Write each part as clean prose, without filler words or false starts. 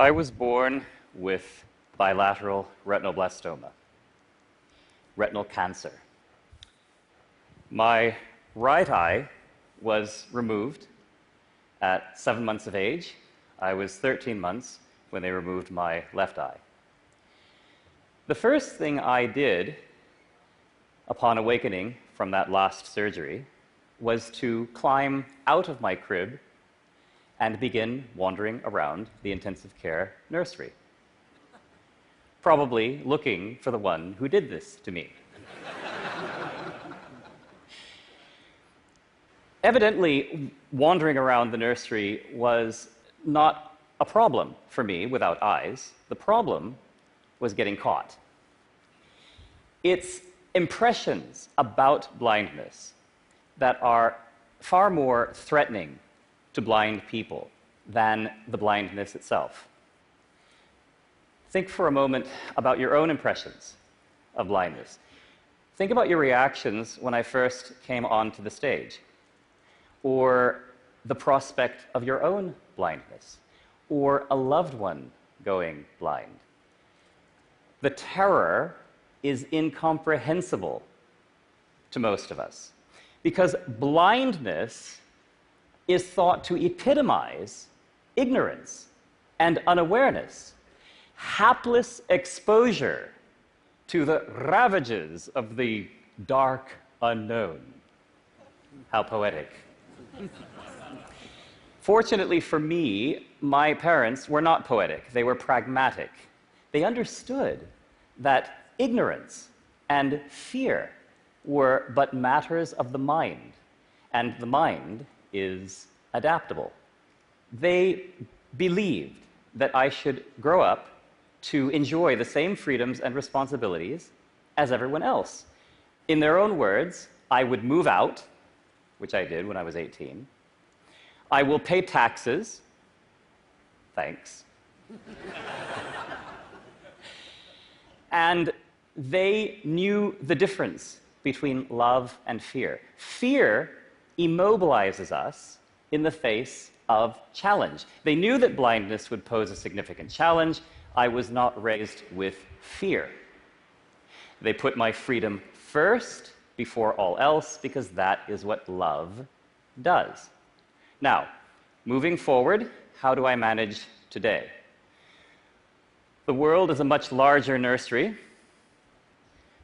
I was born with bilateral retinoblastoma, retinal cancer. My right eye was removed at 7 months of age. I was 13 months when they removed my left eye. The first thing I did upon awakening from that last surgery was to climb out of my crib and begin wandering around the intensive care nursery, probably looking for the one who did this to me. Evidently, wandering around the nursery was not a problem for me without eyes. The problem was getting caught. It's impressions about blindness that are far more threatening to blind people than the blindness itself. Think for a moment about your own impressions of blindness. Think about your reactions when I first came onto the stage, or the prospect of your own blindness, or a loved one going blind. The terror is incomprehensible to most of us, because blindness is thought to epitomize ignorance and unawareness, hapless exposure to the ravages of the dark unknown. How poetic. Fortunately for me, my parents were not poetic. They were pragmatic. They understood that ignorance and fear were but matters of the mind, and the mind is adaptable. They believed that I should grow up to enjoy the same freedoms and responsibilities as everyone else. In their own words, I would move out, which I did when I was 18. I will pay taxes. Thanks. And they knew the difference between love and fear. Fear immobilizes us in the face of challenge. They knew that blindness would pose a significant challenge. I was not raised with fear. They put my freedom first before all else, because that is what love does. Now, moving forward, how do I manage today? The world is a much larger nursery.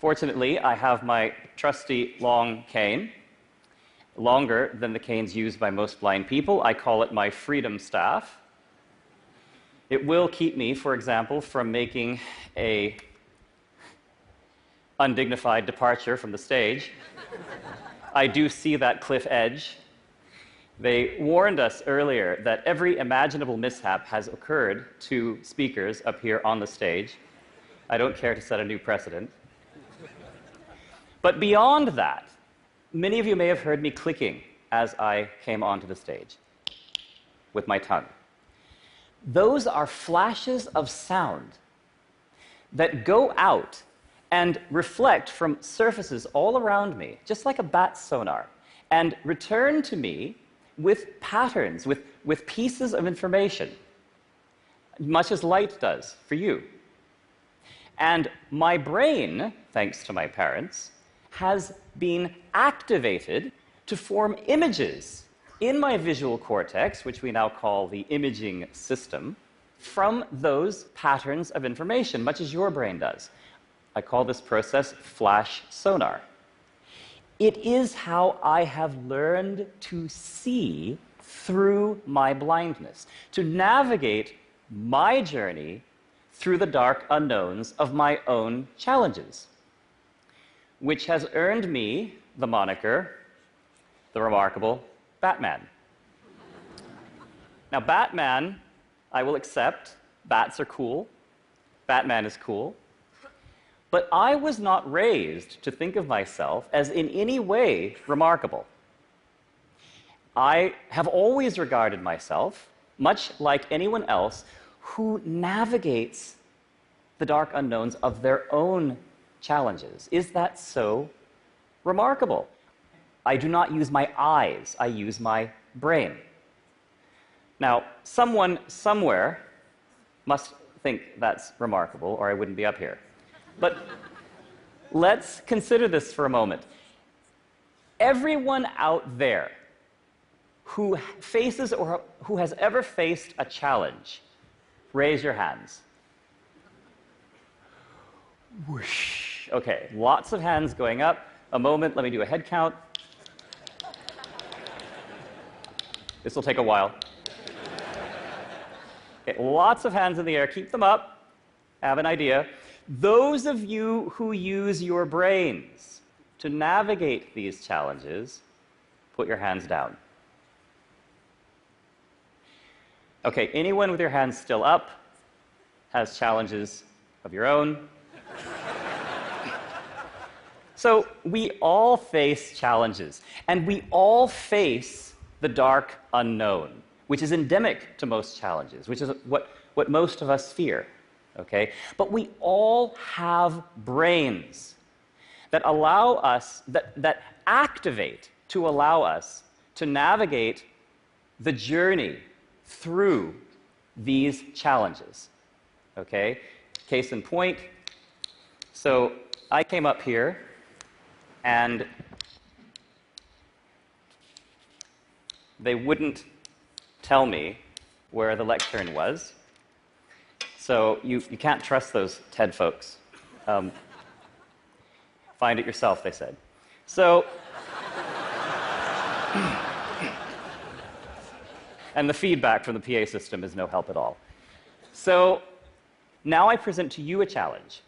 Fortunately, I have my trusty long cane, longer than the canes used by most blind people. I call it my freedom staff. It will keep me, for example, from making an undignified departure from the stage. I do see that cliff edge. They warned us earlier that every imaginable mishap has occurred to speakers up here on the stage. I don't care to set a new precedent. But beyond that, many of you may have heard me clicking as I came onto the stage with my tongue. Those are flashes of sound that go out and reflect from surfaces all around me, just like a bat's sonar, and return to me with patterns, with pieces of information, much as light does for you. And my brain, thanks to my parents, has been activated to form images in my visual cortex, which we now call the imaging system, from those patterns of information, much as your brain does. I call this process flash sonar. It is how I have learned to see through my blindness, to navigate my journey through the dark unknowns of my own challenges, which has earned me the moniker, the remarkable Batman. Now, Batman, I will accept. Bats are cool. Batman is cool. But I was not raised to think of myself as in any way remarkable. I have always regarded myself, much like anyone else, who navigates the dark unknowns of their own challenges. Is that so remarkable? I do not use my eyes, I use my brain. Now, someone somewhere must think that's remarkable, or I wouldn't be up here. But let's consider this for a moment. Everyone out there who faces or who has ever faced a challenge, raise your hands. Whoosh. Okay, lots of hands going up. A moment, let me do a head count. This will take a while. Okay, lots of hands in the air. Keep them up. Have an idea. Those of you who use your brains to navigate these challenges, put your hands down. Okay, anyone with your hands still up has challenges of your own. So we all face challenges, and we all face the dark unknown, which is endemic to most challenges, which is what most of us fear, okay? But we all have brains that allow us, that activate to allow us to navigate the journey through these challenges, okay? Case in point, so I came up here and they wouldn't tell me where the lectern was. So you can't trust those TED folks. Find it yourself, they said. So, and the feedback from the PA system is no help at all. So now I present to you a challenge.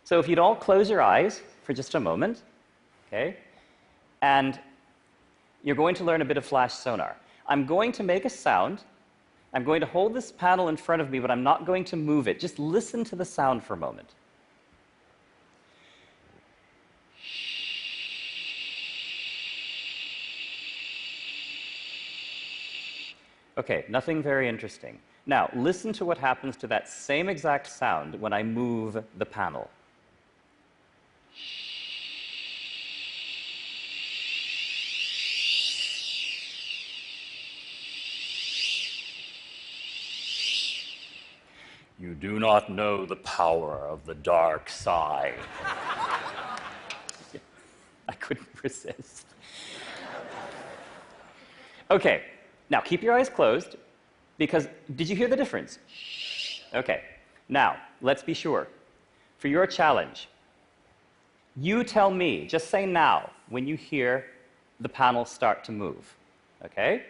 So if you'd all close your eyes for just a moment, okay? And you're going to learn a bit of flash sonar. I'm going to make a sound. I'm going to hold this panel in front of me, but I'm not going to move it. Just listen to the sound for a moment. Okay, nothing very interesting. Now, listen to what happens to that same exact sound when I move the panel. You do not know the power of the dark side. I couldn't resist. Okay, now keep your eyes closed, because did you hear the difference? Okay, now let's be sure. For your challenge, you tell me, just say now, when you hear the panel start to move. Okay?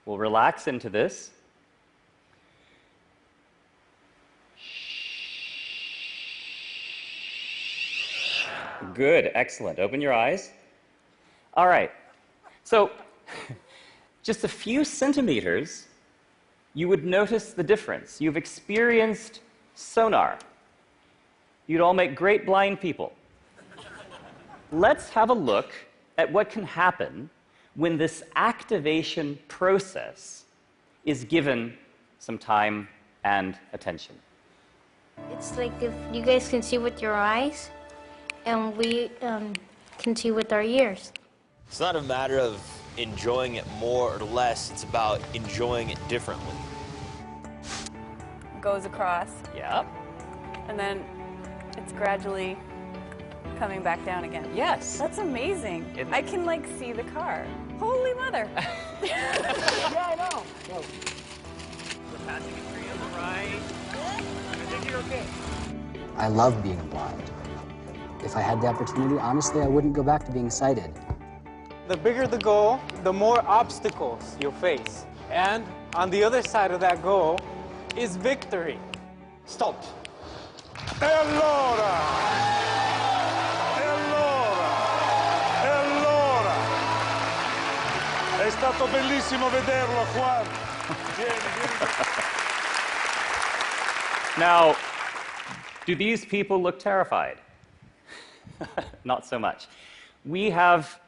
We'll relax into this. Good, excellent. Open your eyes. All right. So, just a few centimeters, you would notice the difference. You've experienced sonar. You'd all make great blind people. Let's have a look at what can happen when this activation process is given some time and attention. It's like if you guys can see with your eyes, and we can see with our ears. It's not a matter of enjoying it more or less, it's about enjoying it differently. Goes across. Yeah. And then it's gradually coming back down again. Yes. That's amazing. I can like see the car. Holy mother. Yeah, I know. No. We're passing a tree on the right. I think you're okay. I love being blind. If I had the opportunity, honestly, I wouldn't go back to being sighted. The bigger the goal, the more obstacles you'll face. And on the other side of that goal is victory. Stop. E allora? E allora? E allora? È stato bellissimo vederlo, Juan. Vieni. Now, do these people look terrified? Not so much. We have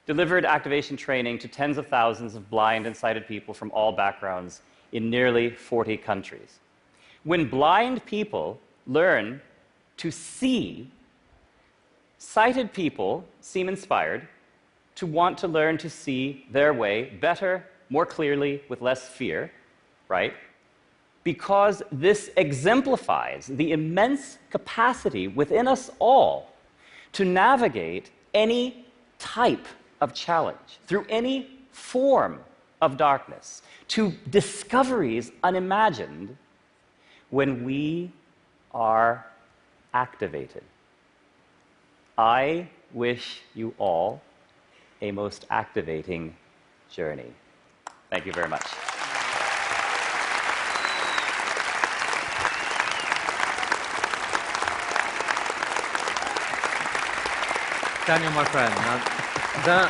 delivered activation training to tens of thousands of blind and sighted people from all backgrounds in nearly 40 countries. When blind people learn to see, sighted people seem inspired to want to learn to see their way better, more clearly, with less fear, right? because this exemplifies the immense capacity within us all to navigate any type of challenge, through any form of darkness, to discoveries unimagined when we are activated. I wish you all a most activating journey. Thank you very much. Daniel, my friend, that,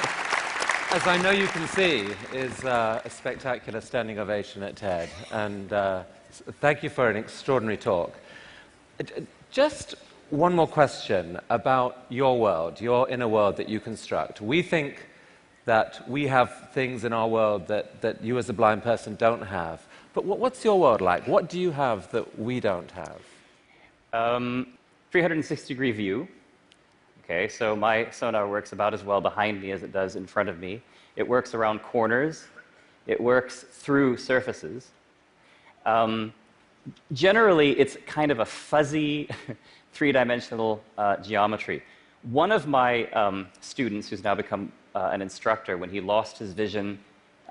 as I know you can see, is a spectacular standing ovation at TED. And thank you for an extraordinary talk. Just one more question about your world, your inner world that you construct. We think that we have things in our world that you as a blind person don't have. But what's your world like? What do you have that we don't have? 360-degree view. Okay, so my sonar works about as well behind me as it does in front of me. It works around corners. It works through surfaces. Generally, it's kind of a fuzzy, three-dimensional geometry. One of my students, who's now become an instructor, when he lost his vision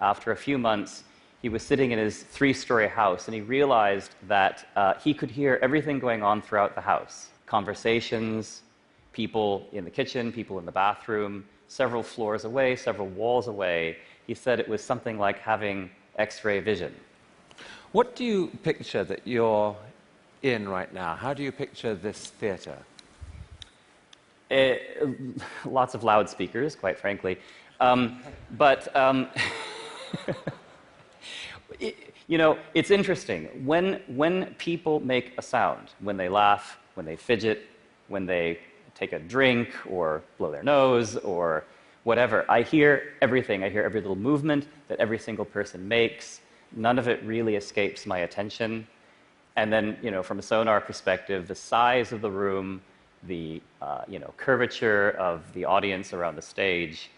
after a few months, he was sitting in his three-story house, and he realized that he could hear everything going on throughout the house. Conversations, people in the kitchen, people in the bathroom, several floors away, several walls away. He said it was something like having X-ray vision. What do you picture that you're in right now? How do you picture this theater? Lots of loudspeakers, quite frankly. You know, it's interesting. When people make a sound, when they laugh, when they fidget, when they take a drink or blow their nose or whatever, I hear everything. I hear every little movement that every single person makes. None of it really escapes my attention. And then, you know, from a sonar perspective, the size of the room, the curvature of the audience around the stage,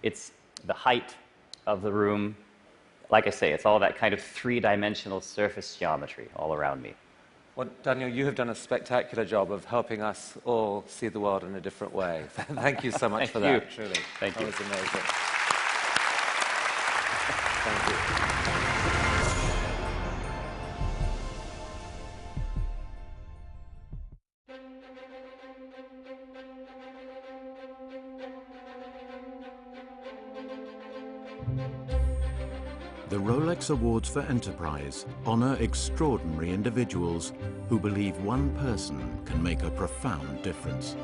it's the height of the room. Like I say, it's all that kind of three-dimensional surface geometry all around me. Well, Daniel, you have done a spectacular job of helping us all see the world in a different way. Thank you so much for that, truly. Thank you. That was amazing. Thank you. The Rolex Awards for Enterprise honor extraordinary individuals who believe one person can make a profound difference.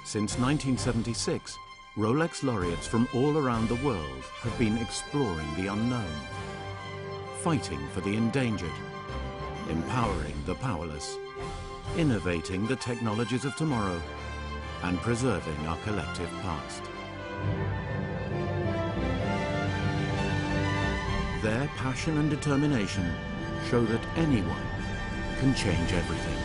Since 1976, Rolex laureates from all around the world have been exploring the unknown, fighting for the endangered, empowering the powerless, innovating the technologies of tomorrow, and preserving our collective past. Their passion and determination show that anyone can change everything.